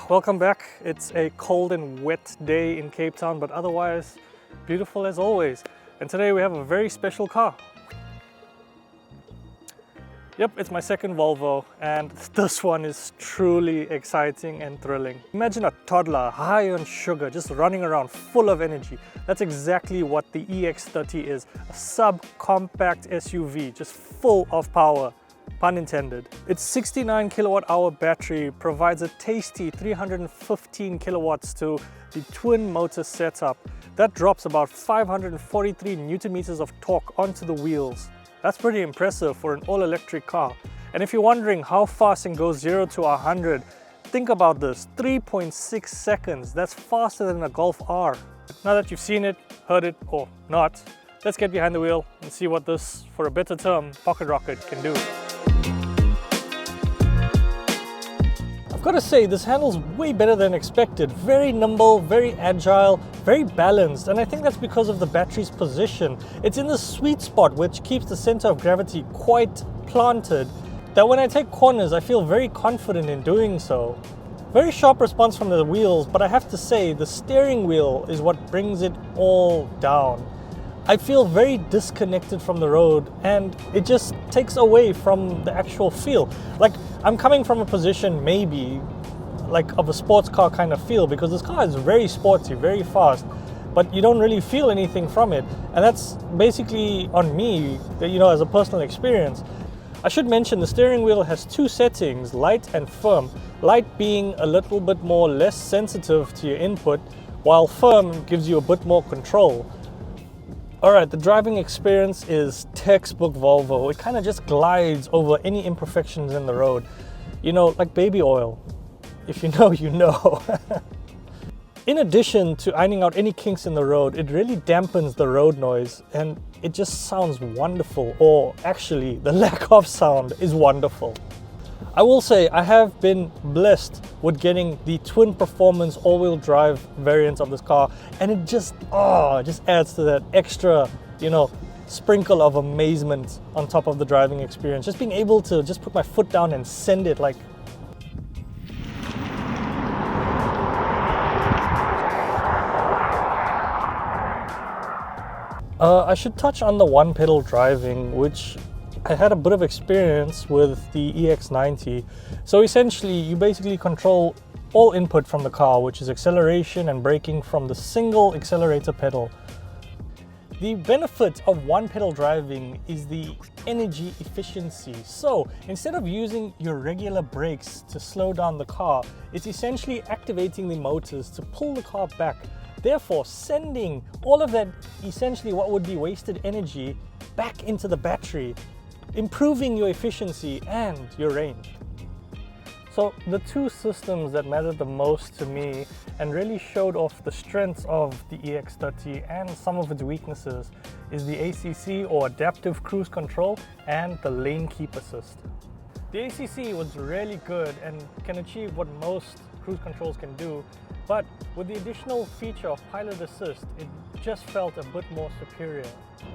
Welcome back. It's a cold and wet day in Cape Town, but otherwise beautiful as always. And today we have a very special car. Yep, it's my second Volvo, and this one is truly exciting and thrilling. Imagine a toddler high on sugar, just running around full of energy. That's exactly what the EX30 is, a subcompact SUV, just full of power, pun intended. Its 69 kilowatt hour battery provides a tasty 315 kilowatts to the twin motor setup. That drops about 543 Newton meters of torque onto the wheels. That's pretty impressive for an all-electric car. And if you're wondering how fast it goes 0 to 100, think about this, 3.6 seconds. That's faster than a Golf R. Now that you've seen it, heard it, or not, let's get behind the wheel and see what this, for a better term, pocket rocket can do. I've got to say, this handles way better than expected. Very nimble, very agile, very balanced, and I think that's because of the battery's position. It's in the sweet spot which keeps the center of gravity quite planted, that when I take corners I feel very confident in doing so. Very sharp response from the wheels, but I have to say the steering wheel is what brings it all down. I feel very disconnected from the road, and it just takes away from the actual feel. Like, I'm coming from a position maybe like of a sports car kind of feel, because this car is very sporty, very fast, but you don't really feel anything from it. And that's basically on me, as a personal experience. I should mention the steering wheel has two settings, light and firm. Light being a little bit more less sensitive to your input, while firm gives you a bit more control. Alright, the driving experience is textbook Volvo. It kind of just glides over any imperfections in the road. Like baby oil. If you know, you know. In addition to ironing out any kinks in the road, it really dampens the road noise and it just sounds wonderful. Or actually, the lack of sound is wonderful. I will say I have been blessed with getting the twin performance all-wheel drive variant of this car, and it just adds to that extra, sprinkle of amazement on top of the driving experience. Just being able to just put my foot down and send it like I should touch on the one-pedal driving, which I had a bit of experience with the EX90. So essentially, you basically control all input from the car, which is acceleration and braking, from the single accelerator pedal. The benefit of one-pedal driving is the energy efficiency. So instead of using your regular brakes to slow down the car, it's essentially activating the motors to pull the car back, therefore sending all of that, essentially what would be wasted energy, back into the battery, improving your efficiency and your range. So the two systems that mattered the most to me and really showed off the strengths of the EX30 and some of its weaknesses is the ACC, or Adaptive Cruise Control, and the Lane Keep Assist. The ACC was really good and can achieve what most cruise controls can do, but with the additional feature of Pilot Assist, it just felt a bit more superior.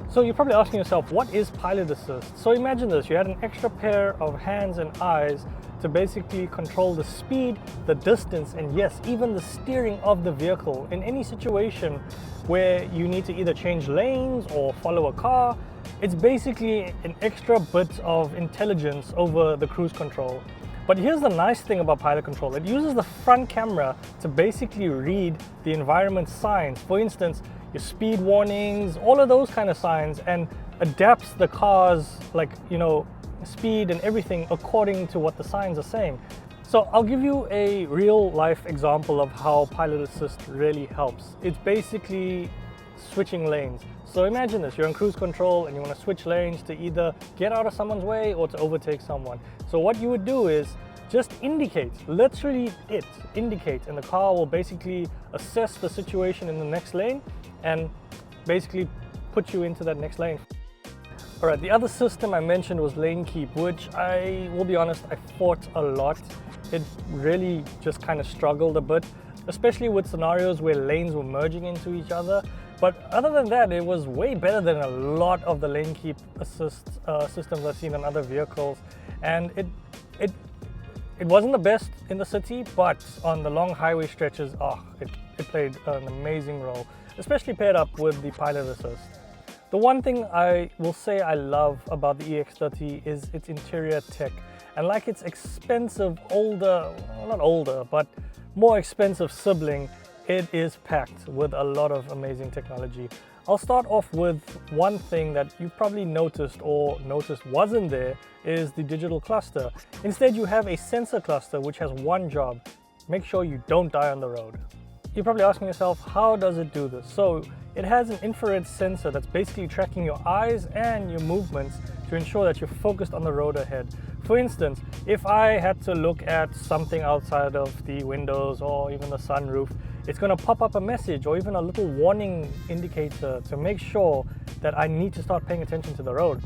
So you're probably asking yourself, what is Pilot Assist? So imagine this, you had an extra pair of hands and eyes to basically control the speed, the distance, and yes, even the steering of the vehicle in any situation where you need to either change lanes or follow a car. It's basically an extra bit of intelligence over the cruise control. But here's the nice thing about Pilot Control. It uses the front camera to basically read the environment signs. For instance, your speed warnings, all of those kind of signs, and adapts the car's speed and everything according to what the signs are saying. So I'll give you a real life example of how Pilot Assist really helps. It's basically switching lanes. So imagine this, you're in cruise control and you want to switch lanes to either get out of someone's way or to overtake someone. So what you would do is just indicate, literally indicate, and the car will basically assess the situation in the next lane and basically put you into that next lane. Alright, the other system I mentioned was Lane Keep, which I will be honest, I fought a lot. It really just kind of struggled a bit, especially with scenarios where lanes were merging into each other. But other than that, it was way better than a lot of the Lane Keep Assist systems I've seen on other vehicles. And it It wasn't the best in the city, but on the long highway stretches, it played an amazing role, especially paired up with the pilot assist. The one thing I will say I love about the EX30 is its interior tech. And like its expensive older, well, not older, but more expensive sibling, it is packed with a lot of amazing technology. I'll start off with one thing that you probably noticed or noticed wasn't there, is the digital cluster. Instead, you have a sensor cluster which has one job: make sure you don't die on the road. You're probably asking yourself, how does it do this? So it has an infrared sensor that's basically tracking your eyes and your movements to ensure that you're focused on the road ahead. For instance, if I had to look at something outside of the windows or even the sunroof, it's going to pop up a message or even a little warning indicator to make sure that I need to start paying attention to the road.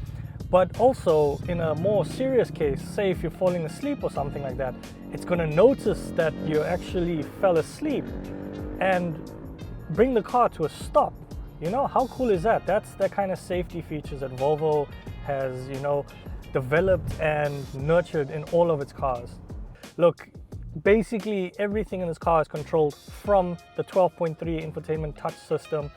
But also, in a more serious case, say if you're falling asleep or something like that, it's going to notice that you actually fell asleep and bring the car to a stop. You know, how cool is that? That's the kind of safety features that Volvo has, developed and nurtured in all of its cars. Look, basically everything in this car is controlled from the 12.3 infotainment touch system.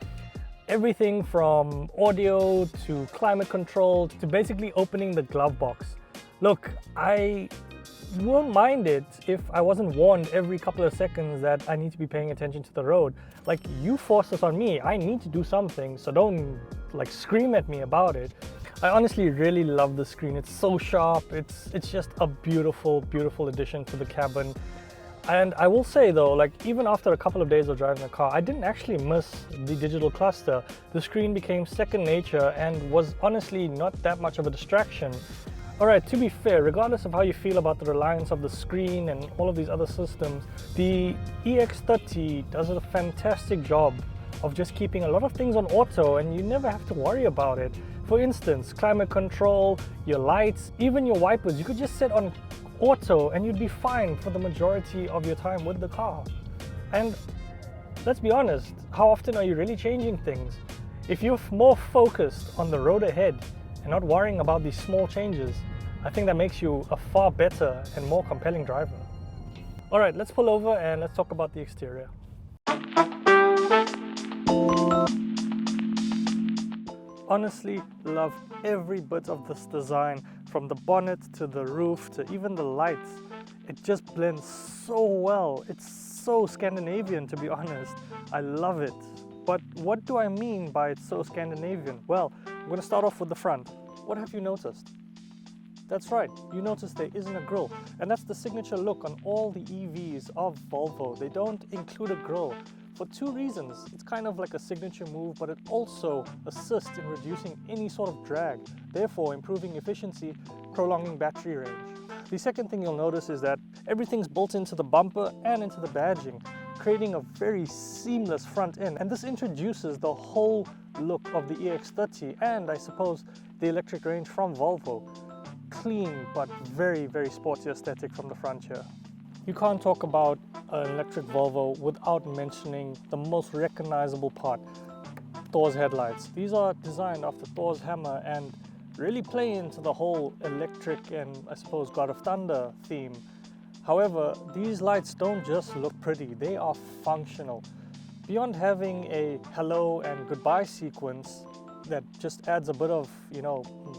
Everything from audio to climate control to basically opening the glove box. Look, I won't mind it if I wasn't warned every couple of seconds that I need to be paying attention to the road. Like, you force this on me, I need to do something, so don't scream at me about it. I honestly really love the screen. It's so sharp. It's just a beautiful, beautiful addition to the cabin. And I will say though, even after a couple of days of driving the car, I didn't actually miss the digital cluster. The screen became second nature and was honestly not that much of a distraction. Alright, to be fair, regardless of how you feel about the reliance of the screen and all of these other systems, the EX30 does a fantastic job of just keeping a lot of things on auto, and you never have to worry about it. For instance, climate control, your lights, even your wipers, you could just set on auto and you'd be fine for the majority of your time with the car. And let's be honest, how often are you really changing things? If you're more focused on the road ahead and not worrying about these small changes, I think that makes you a far better and more compelling driver. Alright, let's pull over and let's talk about the exterior. Honestly, love every bit of this design, from the bonnet to the roof to even the lights. It just blends so well. It's so Scandinavian, to be honest. I love it. But what do I mean by it's so Scandinavian? Well, I'm going to start off with the front. What have you noticed? That's right, you notice there isn't a grille, and that's the signature look on all the EVs of Volvo. They don't include a grille. For two reasons. It's kind of like a signature move, but it also assists in reducing any sort of drag, therefore improving efficiency, prolonging battery range. The second thing you'll notice is that everything's built into the bumper and into the badging, creating a very seamless front end. And this introduces the whole look of the EX30 and, I suppose, the electric range from Volvo. Clean but very, very sporty aesthetic from the front here. You can't talk about an electric Volvo without mentioning the most recognizable part, Thor's headlights. These are designed after Thor's hammer and really play into the whole electric and, I suppose, God of Thunder theme. However, these lights don't just look pretty, they are functional. Beyond having a hello and goodbye sequence that just adds a bit of,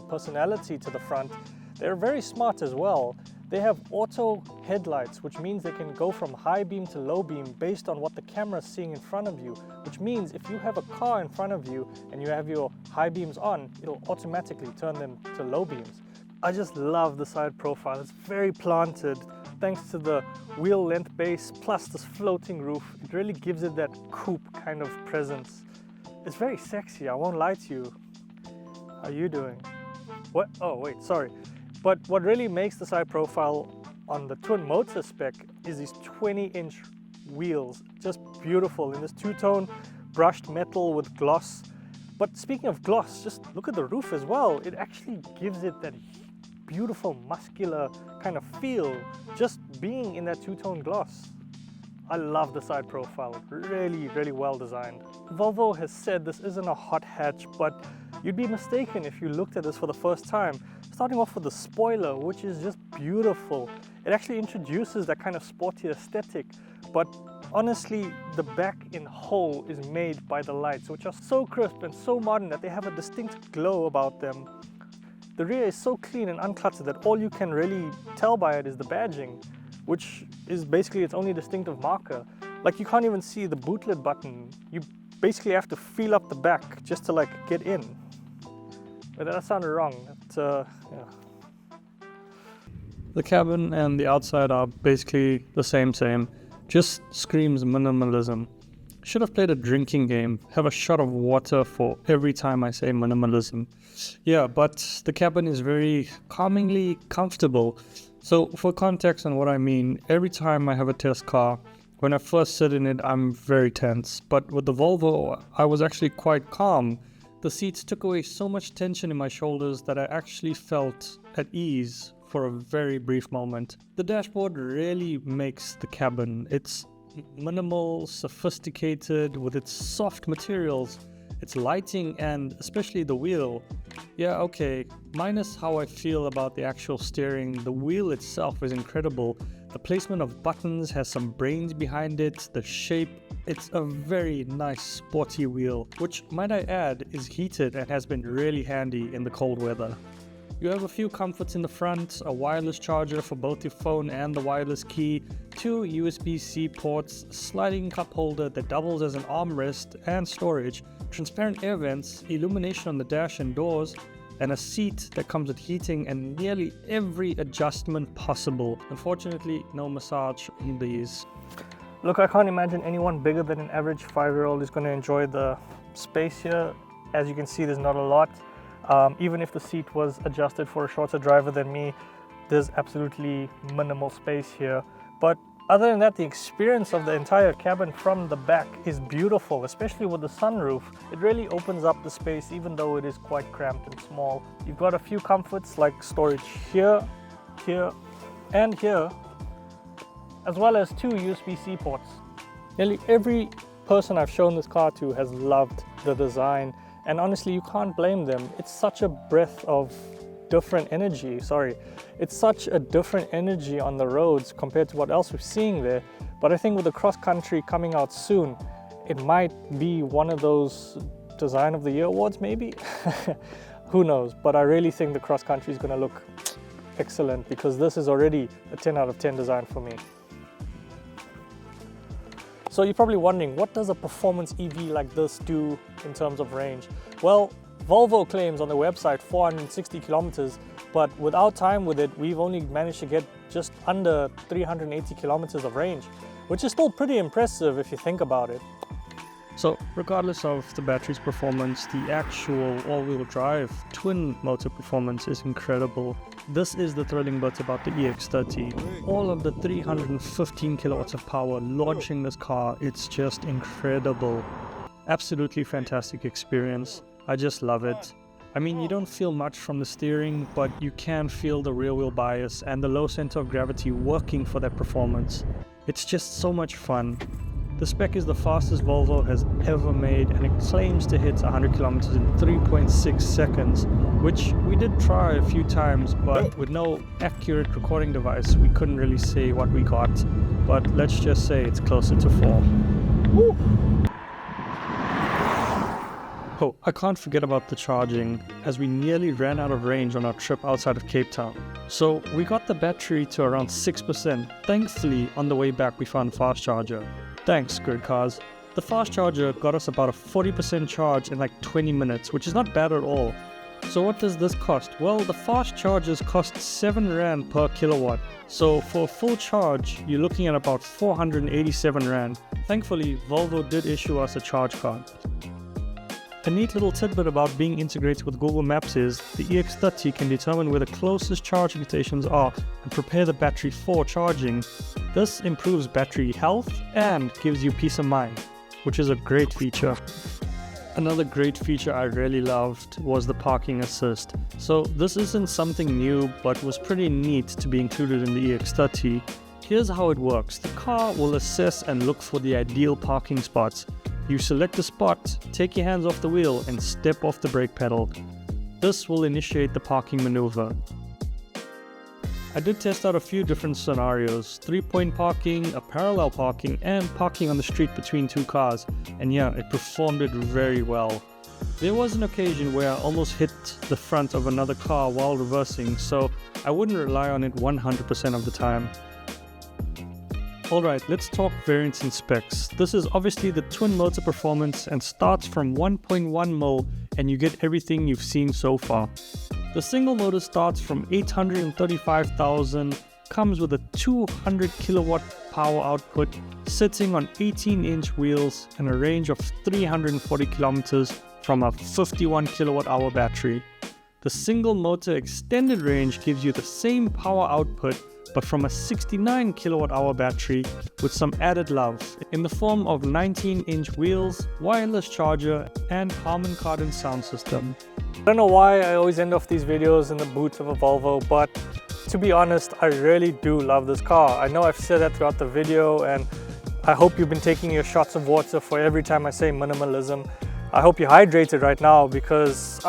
personality to the front, they're very smart as well. They have auto headlights, which means they can go from high beam to low beam based on what the camera is seeing in front of you, which means if you have a car in front of you and you have your high beams on, it'll automatically turn them to low beams. I just love the side profile. It's very planted. Thanks to the wheel length base plus this floating roof, it really gives it that coupe kind of presence. It's very sexy, I won't lie to you. How are you doing? What? Oh wait, sorry. But what really makes the side profile on the twin motor spec is these 20-inch wheels. Just beautiful in this two-tone brushed metal with gloss. But speaking of gloss, just look at the roof as well. It actually gives it that beautiful muscular kind of feel just being in that two-tone gloss. I love the side profile, really, really well designed. Volvo has said this isn't a hot hatch, but you'd be mistaken if you looked at this for the first time. Starting off with the spoiler, which is just beautiful. it actually introduces that kind of sporty aesthetic. But honestly, the back in whole is made by the lights, which are so crisp and so modern that they have a distinct glow about them. The rear is so clean and uncluttered that all you can really tell by it is the badging, which is basically its only distinctive marker. Like, you can't even see the boot lid button. You basically have to feel up the back just to like get in. But that sounded wrong. Yeah. The cabin and the outside are basically the same. Just screams minimalism. Should have played a drinking game. Have a shot of water for every time I say minimalism. Yeah, but the cabin is very calmingly comfortable. So for context on what I mean, every time I have a test car, when I first sit in it, I'm very tense. But with the Volvo, I was actually quite calm. The seats took away so much tension in my shoulders that I actually felt at ease for a very brief moment. The dashboard really makes the cabin. It's minimal, sophisticated, with its soft materials, its lighting, and especially the wheel. Yeah, okay, minus how I feel about the actual steering, the wheel itself is incredible. The placement of buttons has some brains behind it, the shape. It's a very nice sporty wheel, which, might I add, is heated and has been really handy in the cold weather. You have a few comforts in the front, a wireless charger for both your phone and the wireless key, 2 USB-C ports, a sliding cup holder that doubles as an armrest and storage, transparent air vents, illumination on the dash and doors, and a seat that comes with heating and nearly every adjustment possible. Unfortunately, no massage in these. Look, I can't imagine anyone bigger than an average 5-year-old is going to enjoy the space here. As you can see, there's not a lot. Even if the seat was adjusted for a shorter driver than me, there's absolutely minimal space here. But other than that, the experience of the entire cabin from the back is beautiful, especially with the sunroof. It really opens up the space even though it is quite cramped and small. You've got a few comforts like storage here, here, and here, as well as 2 USB-C ports. Nearly every person I've shown this car to has loved the design, and honestly, you can't blame them. It's such a breath of different energy. It's such a different energy on the roads compared to what else we're seeing there. But I think with the cross country coming out soon, it might be one of those Design of the Year awards, maybe. Who knows? But I really think the cross country is going to look excellent, because this is already a 10 out of 10 design for me. So you're probably wondering, what does a performance EV like this do in terms of range? Well, Volvo claims on their website 460 kilometers, but without time with it, we've only managed to get just under 380 kilometers of range, which is still pretty impressive if you think about it. So regardless of the battery's performance, the actual all-wheel drive twin motor performance is incredible. This is the thrilling bit about the EX30. All of the 315 kilowatts of power launching this car, it's just incredible. Absolutely fantastic experience. I just love it. I mean, you don't feel much from the steering, but you can feel the rear wheel bias and the low center of gravity working for that performance. It's just so much fun. The spec is the fastest Volvo has ever made, and it claims to hit 100 kilometers in 3.6 seconds, which we did try a few times, but with no accurate recording device, we couldn't really say what we got. But let's just say it's closer to 4. Woo! Oh, I can't forget about the charging, as we nearly ran out of range on our trip outside of Cape Town. So we got the battery to around 6%. Thankfully, on the way back we found a fast charger. Thanks, Grid Cars. The fast charger got us about a 40% charge in like 20 minutes, which is not bad at all. So what does this cost? Well, the fast chargers cost 7 Rand per kilowatt. So for a full charge, you're looking at about 487 Rand. Thankfully, Volvo did issue us a charge card. A neat little tidbit about being integrated with Google Maps is the EX30 can determine where the closest charging stations are and prepare the battery for charging. This improves battery health and gives you peace of mind, which is a great feature. Another great feature I really loved was the parking assist. So this isn't something new, but was pretty neat to be included in the EX30. Here's how it works. The car will assess and look for the ideal parking spots. You select a spot, take your hands off the wheel and step off the brake pedal. This will initiate the parking maneuver. I did test out a few different scenarios: 3-point parking, a parallel parking, and parking on the street between two cars, and yeah, it performed it very well. There was an occasion where I almost hit the front of another car while reversing, so I wouldn't rely on it 100% of the time. Alright, let's talk variants and specs. This is obviously the twin motor performance and starts from 1.1 mil, and you get everything you've seen so far. The single motor starts from 835,000, comes with a 200 kilowatt power output, sitting on 18-inch wheels and a range of 340 kilometers from a 51 kilowatt hour battery. The single motor extended range gives you the same power output but from a 69 kilowatt hour battery with some added love in the form of 19-inch wheels, wireless charger, and Harman Kardon sound system. I don't know why I always end off these videos in the boot of a Volvo, but to be honest, I really do love this car. I know I've said that throughout the video, and I hope you've been taking your shots of water for every time I say minimalism. I hope you're hydrated right now because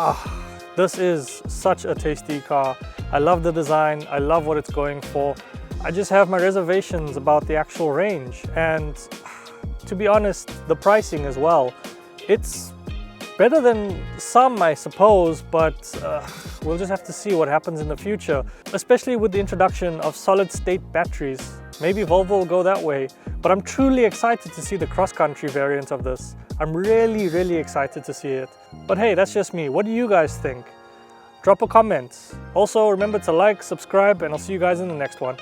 this is such a tasty car. I love the design, I love what it's going for. I just have my reservations about the actual range, and to be honest, the pricing as well. It's better than some, I suppose, but we'll just have to see what happens in the future, especially with the introduction of solid-state batteries. Maybe Volvo will go that way, but I'm truly excited to see the cross-country variant of this. I'm really excited to see it. But hey, that's just me. What do you guys think? Drop a comment. Also, remember to like, subscribe, and I'll see you guys in the next one.